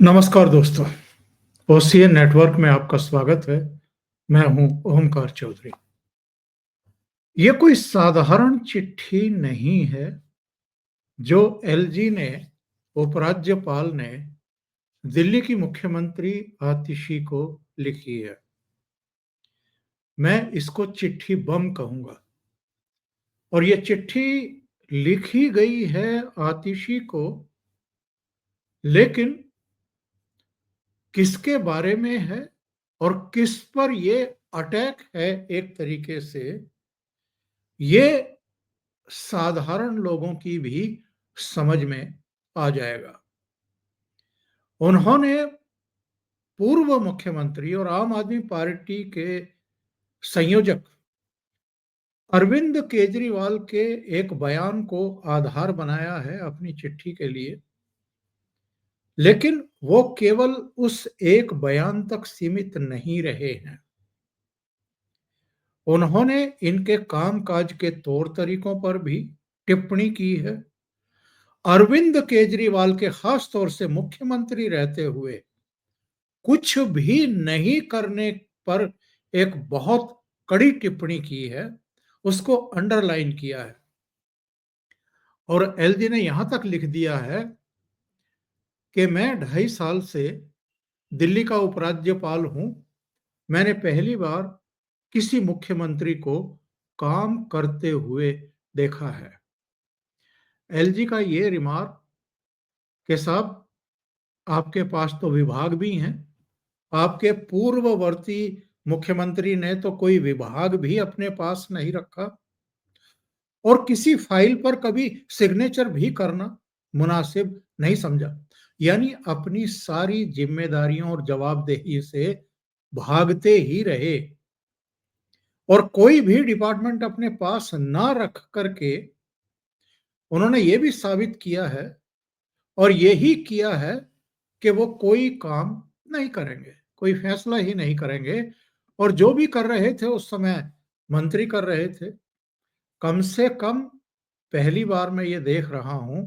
नमस्कार दोस्तों, OCN network में आपका स्वागत है। मैं हूं ओमकार चौधरी। ये कोई साधारण चिट्ठी नहीं है जो एलजी ने, उपराज्यपाल ने दिल्ली की मुख्यमंत्री आतिशी को लिखी है। मैं इसको चिट्ठी बम कहूंगा। और ये चिट्ठी लिखी गई है आतिशी को, लेकिन किसके बारे में है और किस पर ये अटैक है, एक तरीके से ये साधारण लोगों की भी समझ में आ जाएगा। उन्होंने पूर्व मुख्यमंत्री और आम आदमी पार्टी के संयोजक अरविंद केजरीवाल के एक बयान को आधार बनाया है अपनी चिट्ठी के लिए, लेकिन वो केवल उस एक बयान तक सीमित नहीं रहे हैं। उन्होंने इनके कामकाज के तौर तरीकों पर भी टिप्पणी की है। अरविंद केजरीवाल के खास तौर से मुख्यमंत्री रहते हुए कुछ भी नहीं करने पर एक बहुत कड़ी टिप्पणी की है, उसको अंडरलाइन किया है। और एलजी ने यहां तक लिख दिया है कि मैं 2.5 साल से दिल्ली का उपराज्यपाल हूं। मैंने पहली बार किसी मुख्यमंत्री को काम करते हुए देखा है। एलजी का ये रिमार्क के साहब, आपके पास तो विभाग भी हैं। आपके पूर्ववर्ती मुख्यमंत्री ने तो कोई विभाग भी अपने पास नहीं रखा और किसी फाइल पर कभी सिग्नेचर भी करना मुनासिब नहीं समझा। यानी अपनी सारी जिम्मेदारियों और जवाबदेही से भागते ही रहे और कोई भी डिपार्टमेंट अपने पास ना रख करके उन्होंने ये भी साबित किया है और यही किया है कि वो कोई काम नहीं करेंगे, कोई फैसला ही नहीं करेंगे। और जो भी कर रहे थे उस समय मंत्री कर रहे थे। कम से कम पहली बार मैं ये देख रहा हूं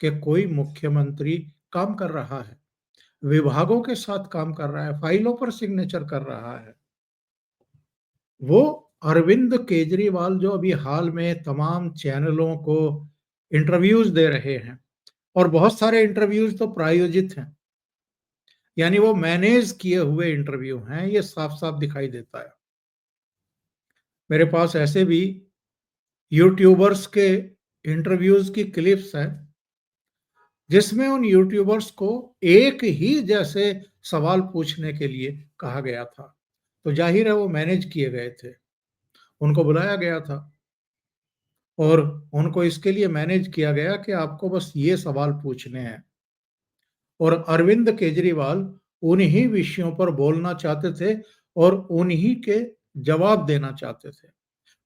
कि कोई मुख्यमंत्री काम कर रहा है, विभागों के साथ काम कर रहा है, फाइलों पर सिग्नेचर कर रहा है। वो अरविंद केजरीवाल जो अभी हाल में तमाम चैनलों को इंटरव्यूज दे रहे हैं, और बहुत सारे इंटरव्यूज तो प्रायोजित हैं, यानी वो मैनेज किए हुए इंटरव्यू हैं, ये साफ साफ दिखाई देता है। मेरे पास ऐसे भी यूट्यूबर्स के इंटरव्यूज की क्लिप्स हैं जिसमें उन यूट्यूबर्स को एक ही जैसे सवाल पूछने के लिए कहा गया था। तो जाहिर है वो मैनेज किए गए थे, उनको बुलाया गया था और उनको इसके लिए मैनेज किया गया कि आपको बस ये सवाल पूछने हैं। और अरविंद केजरीवाल उन्हीं विषयों पर बोलना चाहते थे और उन्हीं के जवाब देना चाहते थे।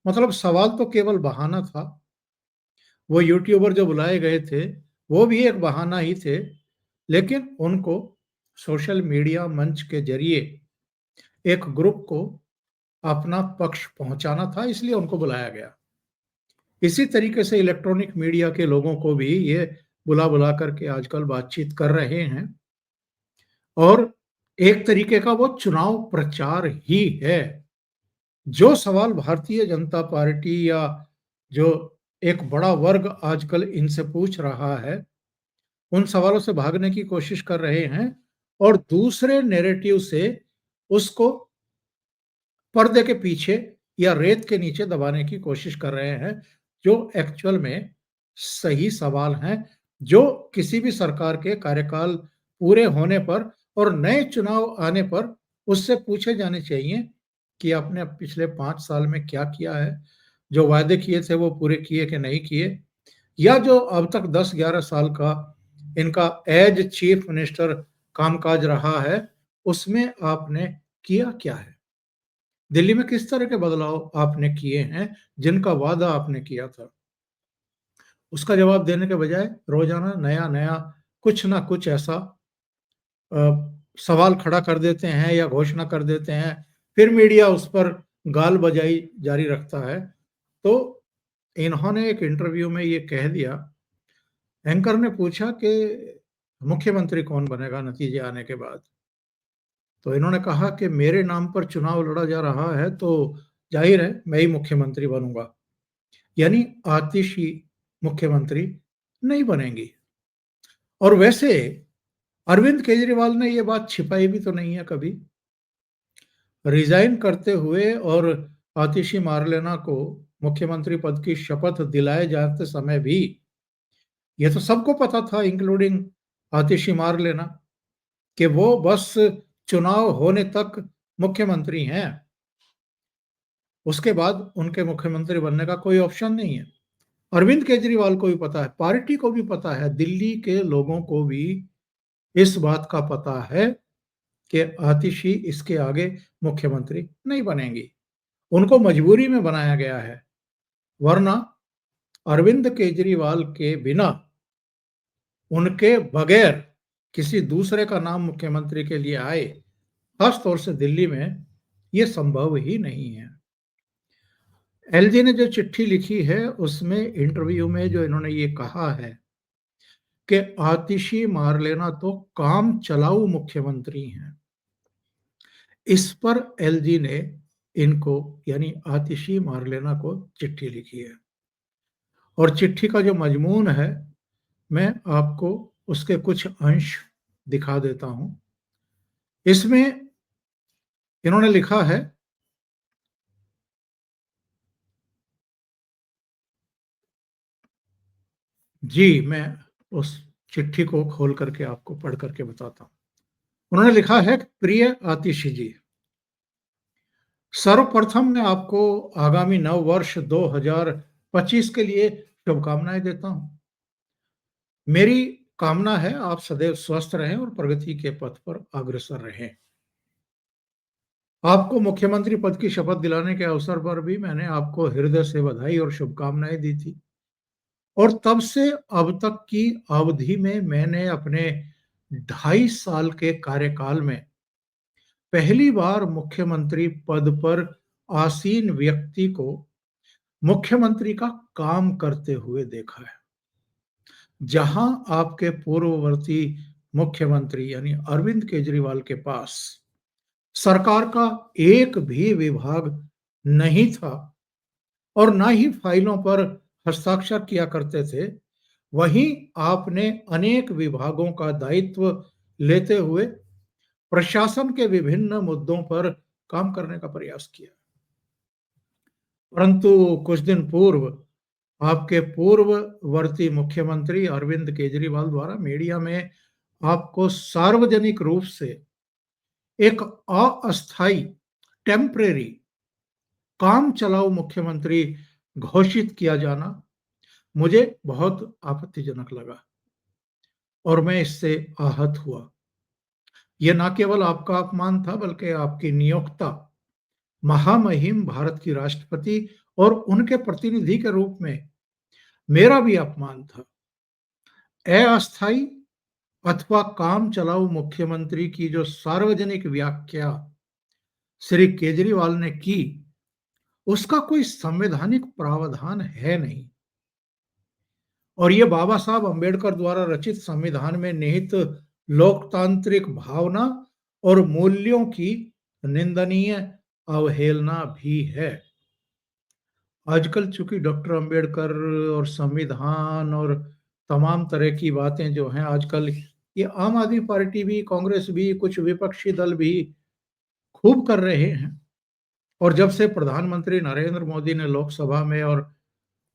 मतलब सवाल तो केवल बहाना था। वो यूट्यूबर जो बुलाए गए थे वो भी एक बहाना ही थे, लेकिन उनको सोशल मीडिया मंच के जरिए एक ग्रुप को अपना पक्ष पहुंचाना था, इसलिए उनको बुलाया गया। इसी तरीके से इलेक्ट्रॉनिक मीडिया के लोगों को भी ये बुला बुला करके आजकल बातचीत कर रहे हैं और एक तरीके का वो चुनाव प्रचार ही है। जो सवाल भारतीय जनता पार्टी या जो एक बड़ा वर्ग आजकल इनसे पूछ रहा है, उन सवालों से भागने की कोशिश कर रहे हैं और दूसरे नैरेटिव से उसको पर्दे के पीछे या रेत के नीचे दबाने की कोशिश कर रहे हैं, जो एक्चुअल में सही सवाल हैं, जो किसी भी सरकार के कार्यकाल पूरे होने पर और नए चुनाव आने पर उससे पूछे जाने चाहिए कि आपने अब पिछले 5 साल में क्या किया है, जो वायदे किए थे वो पूरे किए कि नहीं किए, या जो अब तक 10-11 साल का इनका एज चीफ मिनिस्टर कामकाज रहा है, उसमें आपने किया क्या है? दिल्ली में किस तरह के बदलाव आपने किए हैं, जिनका वादा आपने किया था? उसका जवाब देने के बजाय रोज़ाना नया-नया कुछ ना कुछ ऐसा अ, सवाल खड़ा कर देते हैं या घोषणा कर देते हैं, फिर मीडिया उस पर गाल बजाई जारी रखता है। तो इन्होंने एक इंटरव्यू में ये कह दिया। एंकर ने पूछा कि मुख्यमंत्री कौन बनेगा नतीजे आने के बाद। तो इन्होंने कहा कि मेरे नाम पर चुनाव लड़ा जा रहा है तो जाहिर है मैं ही मुख्यमंत्री बनूंगा। यानी आतिशी मुख्यमंत्री नहीं बनेंगी। और वैसे अरविंद केजरीवाल ने ये बात छिपाई भी तो नहीं है कभी। रिजाइन करते हुए और आतिशी मार्लेना को मुख्यमंत्री पद की शपथ दिलाए जाते समय भी ये तो सबको पता था, इंक्लूडिंग आतिशी मार्लेना, कि वो बस चुनाव होने तक मुख्यमंत्री हैं। उसके बाद उनके मुख्यमंत्री बनने का कोई ऑप्शन नहीं है। अरविंद केजरीवाल को भी पता है, पार्टी को भी पता है, दिल्ली के लोगों को भी इस बात का पता है कि आतिशी इसके आगे मुख्यमंत्री नहीं बनेंगी। उनको मजबूरी में बनाया गया है, वरना अरविंद केजरीवाल के बिना, उनके बगैर किसी दूसरे का नाम मुख्यमंत्री के लिए आए, खास तौर से दिल्ली में, ये संभव ही नहीं है। एलजी ने जो चिट्ठी लिखी है उसमें इंटरव्यू में जो इन्होंने ये कहा है कि आतिशी मार्लेना तो काम चलाऊ मुख्यमंत्री हैं। इस पर एलजी ने इनको यानी आतिशी मार्लेना को चिट्ठी लिखी है। और चिट्ठी का जो मजमून है मैं आपको उसके कुछ अंश दिखा देता हूं। इसमें इन्होंने लिखा है, जी मैं उस चिट्ठी को खोल करके आपको पढ़ करके बताता हूं। उन्होंने लिखा है, प्रिय आतिशी जी, सर्वप्रथम मैं आपको आगामी नव वर्ष 2025 के लिए शुभकामनाएं देता हूं। मेरी कामना है आप सदैव स्वस्थ रहें और प्रगति के पथ पर अग्रसर रहें। आपको मुख्यमंत्री पद की शपथ दिलाने के अवसर पर भी मैंने आपको हृदय से बधाई और शुभकामनाएं दी थी। और तब से अब तक की अवधि में मैंने अपने 2.5 साल के कार्यकाल में पहली बार मुख्यमंत्री पद पर आसीन व्यक्ति को मुख्यमंत्री का काम करते हुए देखा है। जहां आपके पूर्ववर्ती मुख्यमंत्री यानी अरविंद केजरीवाल के पास सरकार का एक भी विभाग नहीं था और ना ही फाइलों पर हस्ताक्षर किया करते थे, वहीं आपने अनेक विभागों का दायित्व लेते हुए प्रशासन के विभिन्न मुद्दों पर काम करने का प्रयास किया। परंतु कुछ दिन पूर्व आपके पूर्ववर्ती मुख्यमंत्री अरविंद केजरीवाल द्वारा मीडिया में आपको सार्वजनिक रूप से एक अस्थाई टेम्परेरी काम चलाऊ मुख्यमंत्री घोषित किया जाना मुझे बहुत आपत्तिजनक लगा और मैं इससे आहत हुआ। यह न केवल आपका अपमान था बल्कि आपकी नियोक्ता महामहिम भारत की राष्ट्रपति और उनके प्रतिनिधि के रूप में मेरा भी अपमान था। अस्थाई अथवा काम चलाऊ मुख्यमंत्री की जो सार्वजनिक व्याख्या श्री केजरीवाल ने की, उसका कोई संवैधानिक प्रावधान है नहीं और ये बाबा साहब अंबेडकर द्वारा रचित संविधान में निहित लोकतांत्रिक भावना और मूल्यों की निंदनीय अवहेलना भी है। आजकल चूंकि डॉक्टर अंबेडकर और संविधान और तमाम तरह की बातें जो हैं आजकल, ये आम आदमी पार्टी भी, कांग्रेस भी, कुछ विपक्षी दल भी खूब कर रहे हैं। और जब से प्रधानमंत्री नरेंद्र मोदी ने लोकसभा में और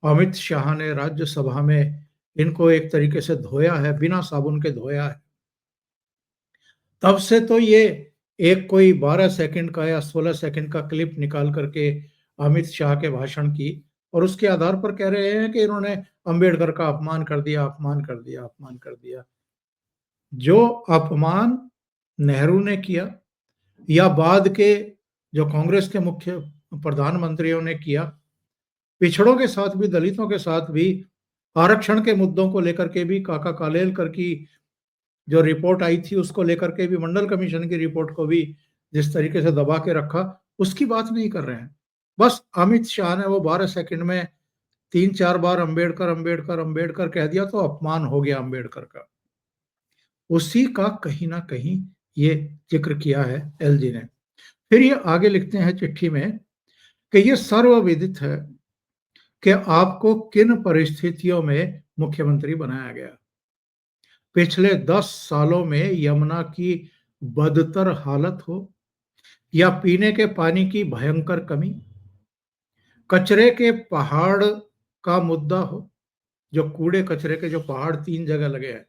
अमित शाह ने राज्यसभा में इनको एक तरीके से धोया है, बिना साबुन के धोया है, तब से तो ये एक कोई 12 सेकंड का या 16 सेकंड का क्लिप निकाल करके अमित शाह के भाषण की और उसके आधार पर कह रहे हैं कि इन्होंने अंबेडकर का अपमान कर दिया, अपमान कर दिया, अपमान कर दिया। जो अपमान नेहरू ने किया या बाद के जो कांग्रेस के मुख्य प्रधानमंत्रियों ने किया, पिछड़ों के साथ भी, दलितों के साथ भी, आरक्षण के मुद्दों को लेकर के भी, काका कालेलकर की जो रिपोर्ट आई थी उसको लेकर के भी, मंडल कमीशन की रिपोर्ट को भी जिस तरीके से दबा के रखा, उसकी बात नहीं कर रहे हैं। बस अमित शाह ने वो 12 सेकंड में 3-4 बार अंबेडकर अंबेडकर अंबेडकर कह दिया तो अपमान हो गया अंबेडकर का। उसी का कहीं न कहीं ये ज़िक्र किया है एलजी ने। फिर ये आगे लिखते हैं चिट्ठी में कि ये सर्वविदित है कि आपको किन परिस्थितियों में मुख्यमंत्री बनाया गया। पिछले 10 सालों में यमुना की बदतर हालत हो या पीने के पानी की भयंकर कमी, कचरे के पहाड़ का मुद्दा हो, जो कूड़े कचरे के जो पहाड़ 3 जगह लगे हैं,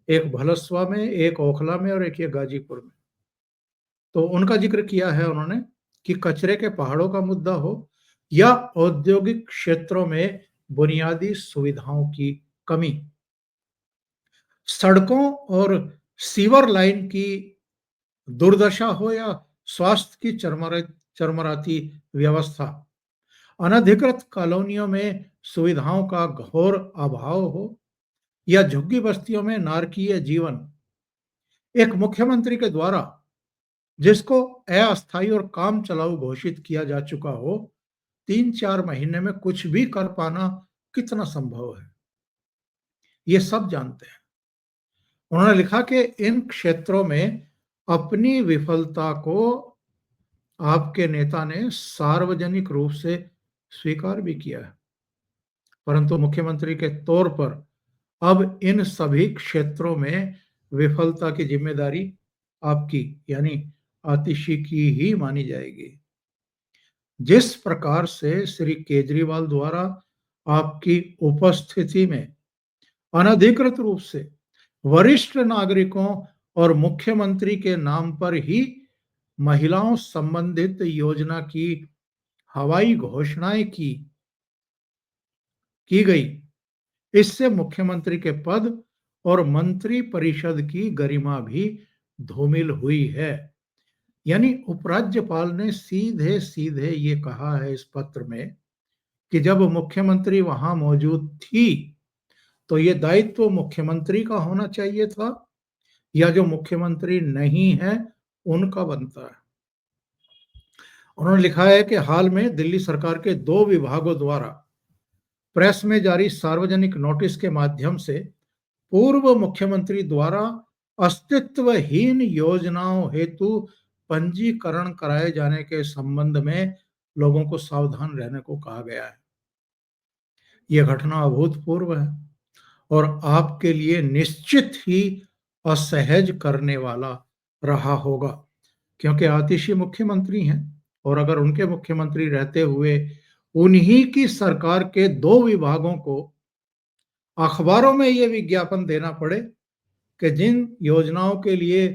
एक भलसवा में, एक ओखला में और एक ये गाजीपुर में। तो उनका ज़िक्र किया है उन्होंने कि कचरे के पहाड़ों का मुद्दा हो या औद्योगिक क्षेत्रों में बुनियादी सुविधाओं की कमी, सड़कों और सीवर लाइन की दुर्दशा हो या स्वास्थ्य की चरमराती व्यवस्था, अनधिकृत कॉलोनियों में सुविधाओं का घोर अभाव हो या झुग्गी बस्तियों में नारकीय जीवन, एक मुख्यमंत्री के द्वारा जिसको अस्थायी और काम चलाऊ घोषित किया जा चुका हो, 3-4 महीने में कुछ भी कर पाना कितना संभव है, ये सब जानते हैं। उन्होंने लिखा कि इन क्षेत्रों में अपनी विफलता को आपके नेता ने सार्वजनिक रूप से स्वीकार भी किया है, परंतु मुख्यमंत्री के तौर पर अब इन सभी क्षेत्रों में विफलता की जिम्मेदारी आपकी यानी आतिशी की ही मानी जाएगी। जिस प्रकार से श्री केजरीवाल द्वारा आपकी उपस्थिति में अनधिकृत रूप से वरिष्ठ नागरिकों और मुख्यमंत्री के नाम पर ही महिलाओं संबंधित योजना की हवाई घोषणाएं की गई, इससे मुख्यमंत्री के पद और मंत्री परिषद की गरिमा भी धूमिल हुई है। यानी उपराज्यपाल ने सीधे सीधे ये कहा है इस पत्र में कि जब मुख्यमंत्री वहां मौजूद थी तो ये दायित्व मुख्यमंत्री का होना चाहिए था या जो मुख्यमंत्री नहीं है उनका बनता है। उन्होंने लिखा है कि हाल में दिल्ली सरकार के 2 विभागों द्वारा प्रेस में जारी सार्वजनिक नोटिस के माध्यम से पूर्व मुख्यमंत्री द्वारा अस्तित्वहीन योजनाओं हेतु पंजीकरण कराए जाने के संबंध में लोगों को सावधान रहने को कहा गया है। यह घटना अभूतपूर्व है और आपके लिए निश्चित ही असहज करने वाला रहा होगा, क्योंकि आतिशी मुख्यमंत्री हैं और अगर उनके मुख्यमंत्री रहते हुए उन्हीं की सरकार के 2 विभागों को अखबारों में ये विज्ञापन देना पड़े कि जिन योजनाओं के लिए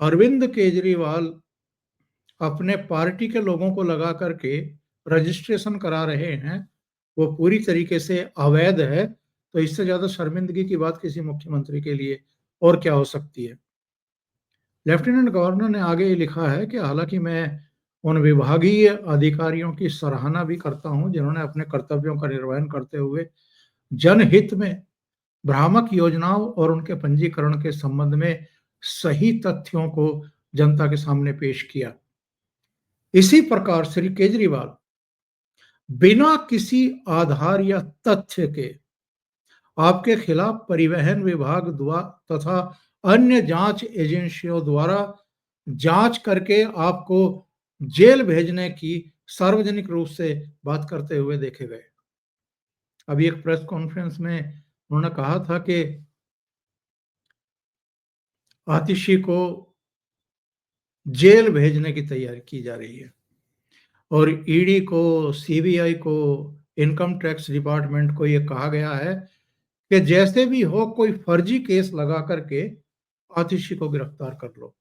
अरविंद केजरीवाल अपने पार्टी के लोगों को लगा करके रजिस्ट्रेशन करा रहे हैं, वो पूरी तरीके से अवैध है, तो इससे ज्यादा शर्मिंदगी की बात किसी मुख्यमंत्री के लिए और क्या हो सकती है। लेफ्टिनेंट गवर्नर ने आगे लिखा है कि हालांकि मैं उन विभागीय अधिकारियों की सराहना भी करता हूं जिन्होंने अपने कर्तव्यों का निर्वहन करते हुए जनहित में भ्रामक योजनाओं और उनके पंजीकरण के संबंध में सही तथ्यों को जनता के सामने पेश किया, इसी प्रकार श्री केजरीवाल बिना किसी आधार या तथ्य के आपके खिलाफ परिवहन विभाग द्वारा तथा अन्य जांच एजेंसियों द्वारा जांच करके आपको जेल भेजने की सार्वजनिक रूप से बात करते हुए देखे गए। अभी एक प्रेस कॉन्फ्रेंस में उन्होंने कहा था कि आतिशी को जेल भेजने की तैयारी की जा रही है और ईडी को, सीबीआई को, इनकम टैक्स डिपार्टमेंट को यह कहा गया है कि जैसे भी हो कोई फर्जी केस लगा करके आतिशी को गिरफ्तार कर लो।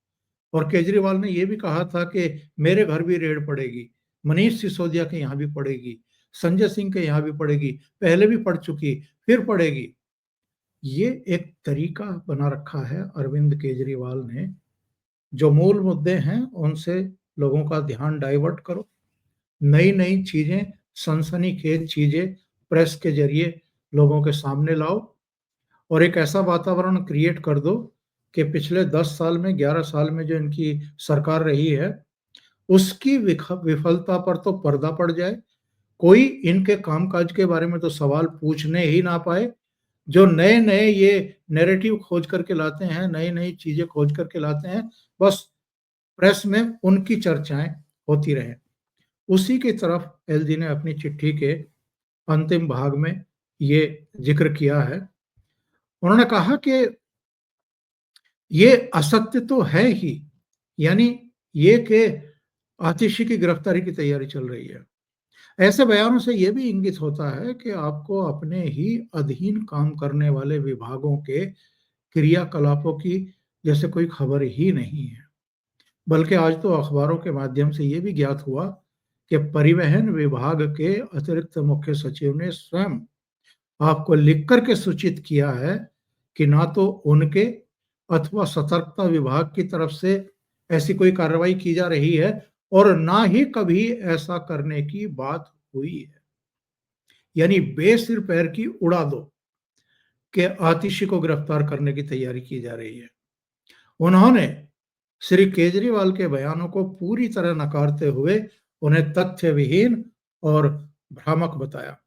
और केजरीवाल ने यह भी कहा था कि मेरे घर भी रेड पड़ेगी, मनीष सिसोदिया के यहाँ भी पड़ेगी, संजय सिंह के यहाँ भी पड़ेगी, पहले भी पड़ चुकी, फिर पड़ेगी। ये एक तरीका बना रखा है अरविंद केजरीवाल ने, जो मूल मुद्दे हैं उनसे लोगों का ध्यान डाइवर्ट करो, नई नई चीजें, सनसनीखेज चीजें प्रेस के जरिए लोगों के सामने लाओ और एक ऐसा वातावरण क्रिएट कर दो कि पिछले 10 साल में, 11 साल में जो इनकी सरकार रही है उसकी विफलता पर तो पर्दा पड़ जाए, कोई इनके कामकाज के बारे में तो सवाल पूछने ही ना पाए, जो नए-नए ये नैरेटिव खोज करके लाते हैं, नई-नई चीज़ें खोज करके लाते हैं, बस प्रेस में उनकी चर्चाएँ होती रहें। उसी की तरफ एलजी ने अपनी चिट्ठी के अंतिम भाग में ये ज़िक्र किया है। उन्होंने कहा कि ये असत्य तो है ही, यानी ये कि आतिशी की गिरफ्तारी की तैयारी चल रही है। ऐसे बयानों से ये भी इंगित होता है कि आपको अपने ही अधीन काम करने वाले विभागों के क्रियाकलापों की जैसे कोई खबर ही नहीं है। बल्कि आज तो अखबारों के माध्यम से ये भी ज्ञात हुआ कि परिवहन विभाग के अतिरिक्त मुख्य सचिव ने स्वयं आपको लिख कर के सूचित किया है कि ना तो उनके अथवा सतर्कता विभाग की तरफ से ऐसी कोई कार्रवाई की जा रही है और ना ही कभी ऐसा करने की बात हुई है। यानी बेसिर पैर की उड़ा दो कि आतिशी को गिरफ्तार करने की तैयारी की जा रही है। उन्होंने श्री केजरीवाल के बयानों को पूरी तरह नकारते हुए उन्हें तथ्य विहीन और भ्रामक बताया।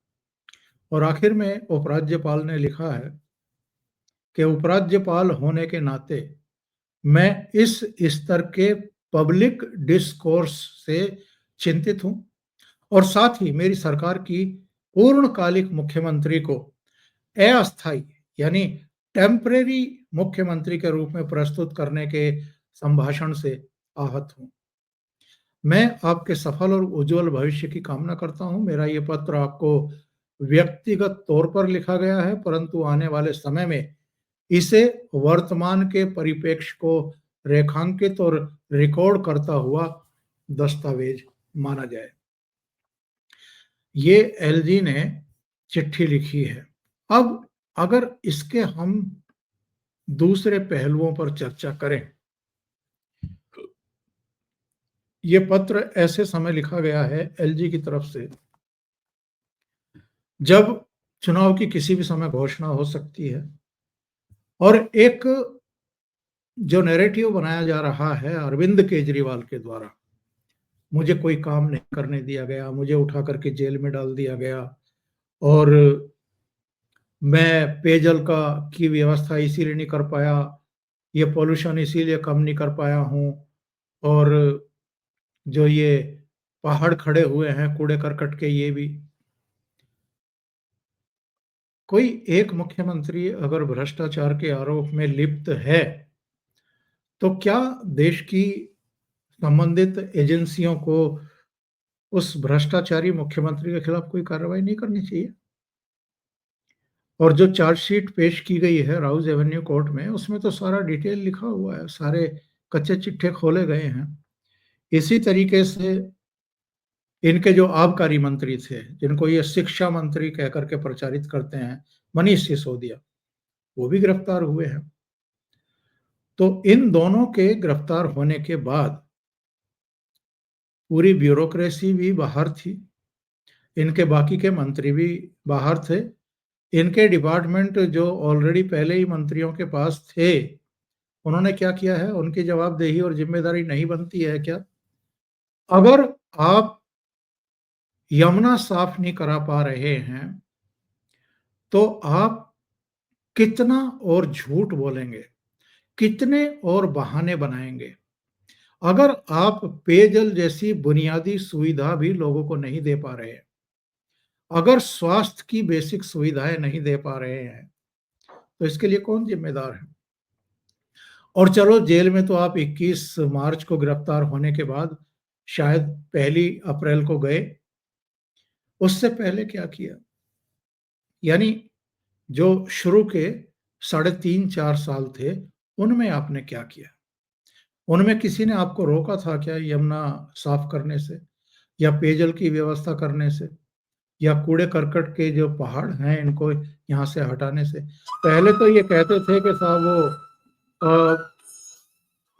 और आखिर में उपराज्यपाल ने लिखा है कि उपराज्यपाल होने के नाते मैं इस स्तर के पब्लिक डिस्कोर्स से चिंतित हूं और साथ ही मेरी सरकार की पूर्णकालिक मुख्यमंत्री को अस्थायी यानी टेम्परेरी मुख्यमंत्री के रूप में प्रस्तुत करने के संभाषण से आहत हूं। मैं आपके सफल और उज्जवल भविष्य की कामना करता हूं। मेरा ये पत्र आपको व्यक्तिगत तौर पर लिखा गया है, परंतु आने वाले समय में इसे वर्तमान के परिप्रेक्ष्य को रेखांकित और रिकॉर्ड करता हुआ दस्तावेज माना जाए। ये एलजी ने चिट्ठी लिखी है। अब अगर इसके हम दूसरे पहलुओं पर चर्चा करें, ये पत्र ऐसे समय लिखा गया है एलजी की तरफ से जब चुनाव की किसी भी समय घोषणा हो सकती है और एक जो नैरेटिव बनाया जा रहा है अरविंद केजरीवाल के द्वारा, मुझे कोई काम नहीं करने दिया गया, मुझे उठा करके जेल में डाल दिया गया और मैं पेयजल का की व्यवस्था इसीलिए नहीं कर पाया, ये पॉल्यूशन इसीलिए कम नहीं कर पाया हूँ और जो ये पहाड़ खड़े हुए हैं कूड़े करकट के, ये भी कोई एक मुख्यमंत्री अगर भ्रष्टाचार के आरोप में लिप्त है, तो क्या देश की संबंधित एजेंसियों को उस भ्रष्टाचारी मुख्यमंत्री के खिलाफ कोई कार्रवाई नहीं करनी चाहिए? और जो चार्जशीट पेश की गई है राउज़ एवेन्यू कोर्ट में, उसमें तो सारा डिटेल लिखा हुआ है, सारे कच्चे चिट्ठे खोले गए हैं। इसी तरीके से इनके जो आबकारी मंत्री थे, जिनको ये शिक्षा मंत्री कह कर के प्रचारित करते हैं, मनीष सिसोदिया, वो भी गिरफ्तार हुए हैं। तो इन दोनों के गिरफ्तार होने के बाद पूरी ब्यूरोक्रेसी भी बाहर थी, इनके बाकी के मंत्री भी बाहर थे। इनके डिपार्टमेंट जो ऑलरेडी पहले ही मंत्रियों के पास थे, उन्होंने क्या किया है? उनकी जवाबदेही और ज़िम्मेदारी नहीं बनती है क्या? अगर आप यमुना साफ नहीं करा पा रहे हैं, तो आप कितना और झूठ बोलेंगे? कितने और बहाने बनाएँगे? अगर आप पेयजल जैसी बुनियादी सुविधा भी लोगों को नहीं दे पा रहे हैं, अगर स्वास्थ्य की बेसिक सुविधाएँ नहीं दे पा रहे हैं, तो इसके लिए कौन ज़िम्मेदार है? और चलो जेल में तो आप 21 मार्च को गिरफ्तार होने के बाद शायद पहली अप्रैल को गए, उससे पहले क्या किया? यानी जो शुरू के साढ़े 3-4 साल थे, उनमें आपने क्या किया? उनमें किसी ने आपको रोका था क्या यमुना साफ करने से या पेयजल की व्यवस्था करने से या कूड़े-करकट के जो पहाड़ हैं, इनको यहाँ से हटाने से? पहले तो ये कहते थे कि साहब वो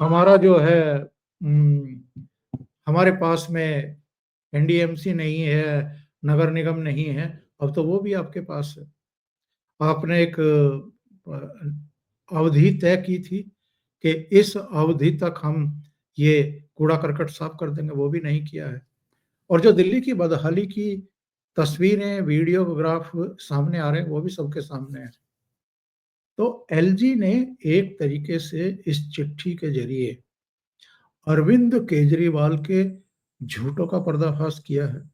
हमारा जो है हमारे पास में एनडीएमसी नहीं है, नगर निगम नहीं है, अब तो वो भी आपके पास है। आपने एक अवधि तय की थी कि इस अवधि तक हम ये कूड़ा-करकट साफ कर देंगे, वो भी नहीं किया है। और जो दिल्ली की बदहाली की तस्वीरें, वीडियोग्राफ सामने आ रहे हैं, वो भी सबके सामने हैं। तो एलजी ने एक तरीके से इस चिट्ठी के ज़रिए अरविंद केजरीवाल के झूठों का पर्दाफाश किया है।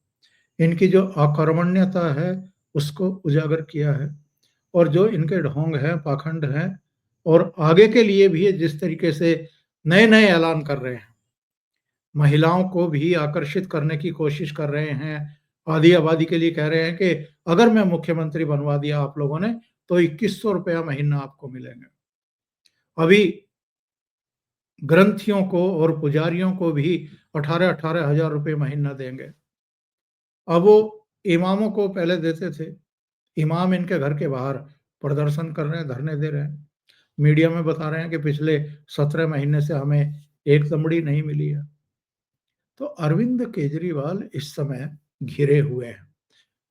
इनकी जो अकर्मण्यता है, उसको उजागर किया है और जो इनके ढोंग हैं, पाखंड हैं और आगे के लिए भी ये जिस तरीके से नए-नए ऐलान कर रहे हैं, महिलाओं को भी आकर्षित करने की कोशिश कर रहे हैं। आधी आबादी के लिए कह रहे हैं कि अगर मैं मुख्यमंत्री बनवा दिया आप लोगों ने, तो ₹2100 महीना आपको मिलेंगे। अभी ग्रंथियों को और पुजारियों को भी 18-18 हज़ार रुपए महीना देंगे। अब वो इमामों को पहले देते थे, इमाम इनके घर के बाहर प्रदर्शन कर रहे हैं, धरने दे रहे हैं। मीडिया में बता रहे हैं कि पिछले 17 महीने से हमें एक दमड़ी नहीं मिली है। तो अरविंद केजरीवाल इस समय घिरे हुए हैं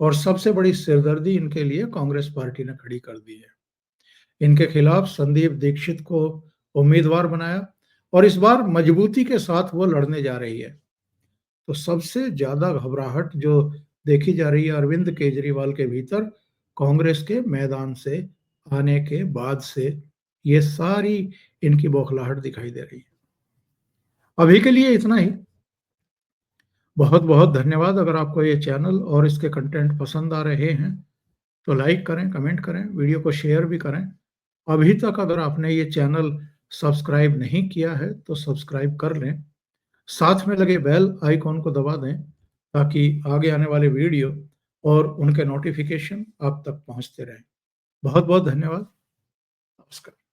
और सबसे बड़ी सिरदर्दी इनके लिए कांग्रेस पार्टी ने खड़ी कर दी है। इनके खिलाफ संदीप दीक्षित को उम्मीदवार बनाया और इस बार मजबूती के साथ वो लड़ने जा रही है। तो सबसे ज़्यादा घबराहट जो देखी जा रही है अरविंद केजरीवाल के भीतर, कांग्रेस के मैदान से आने के बाद से ये सारी इनकी बौखलाहट दिखाई दे रही है। अभी के लिए इतना ही। बहुत-बहुत धन्यवाद। अगर आपको ये चैनल और इसके कंटेंट पसंद आ रहे हैं, तो लाइक करें, कमेंट करें, वीडियो को शेयर भी करें। अभी तक अगर आपने ये चैनल सब्सक्राइब नहीं किया है, तो सब्सक्राइब कर लें। साथ में लगे बेल आइकॉन को दबा दें, ताकि आगे आने वाले वीडियो और उनके नोटिफ़िकेशन आप तक पहुँचते रहें। बहुत-बहुत धन्यवाद। नमस्कार।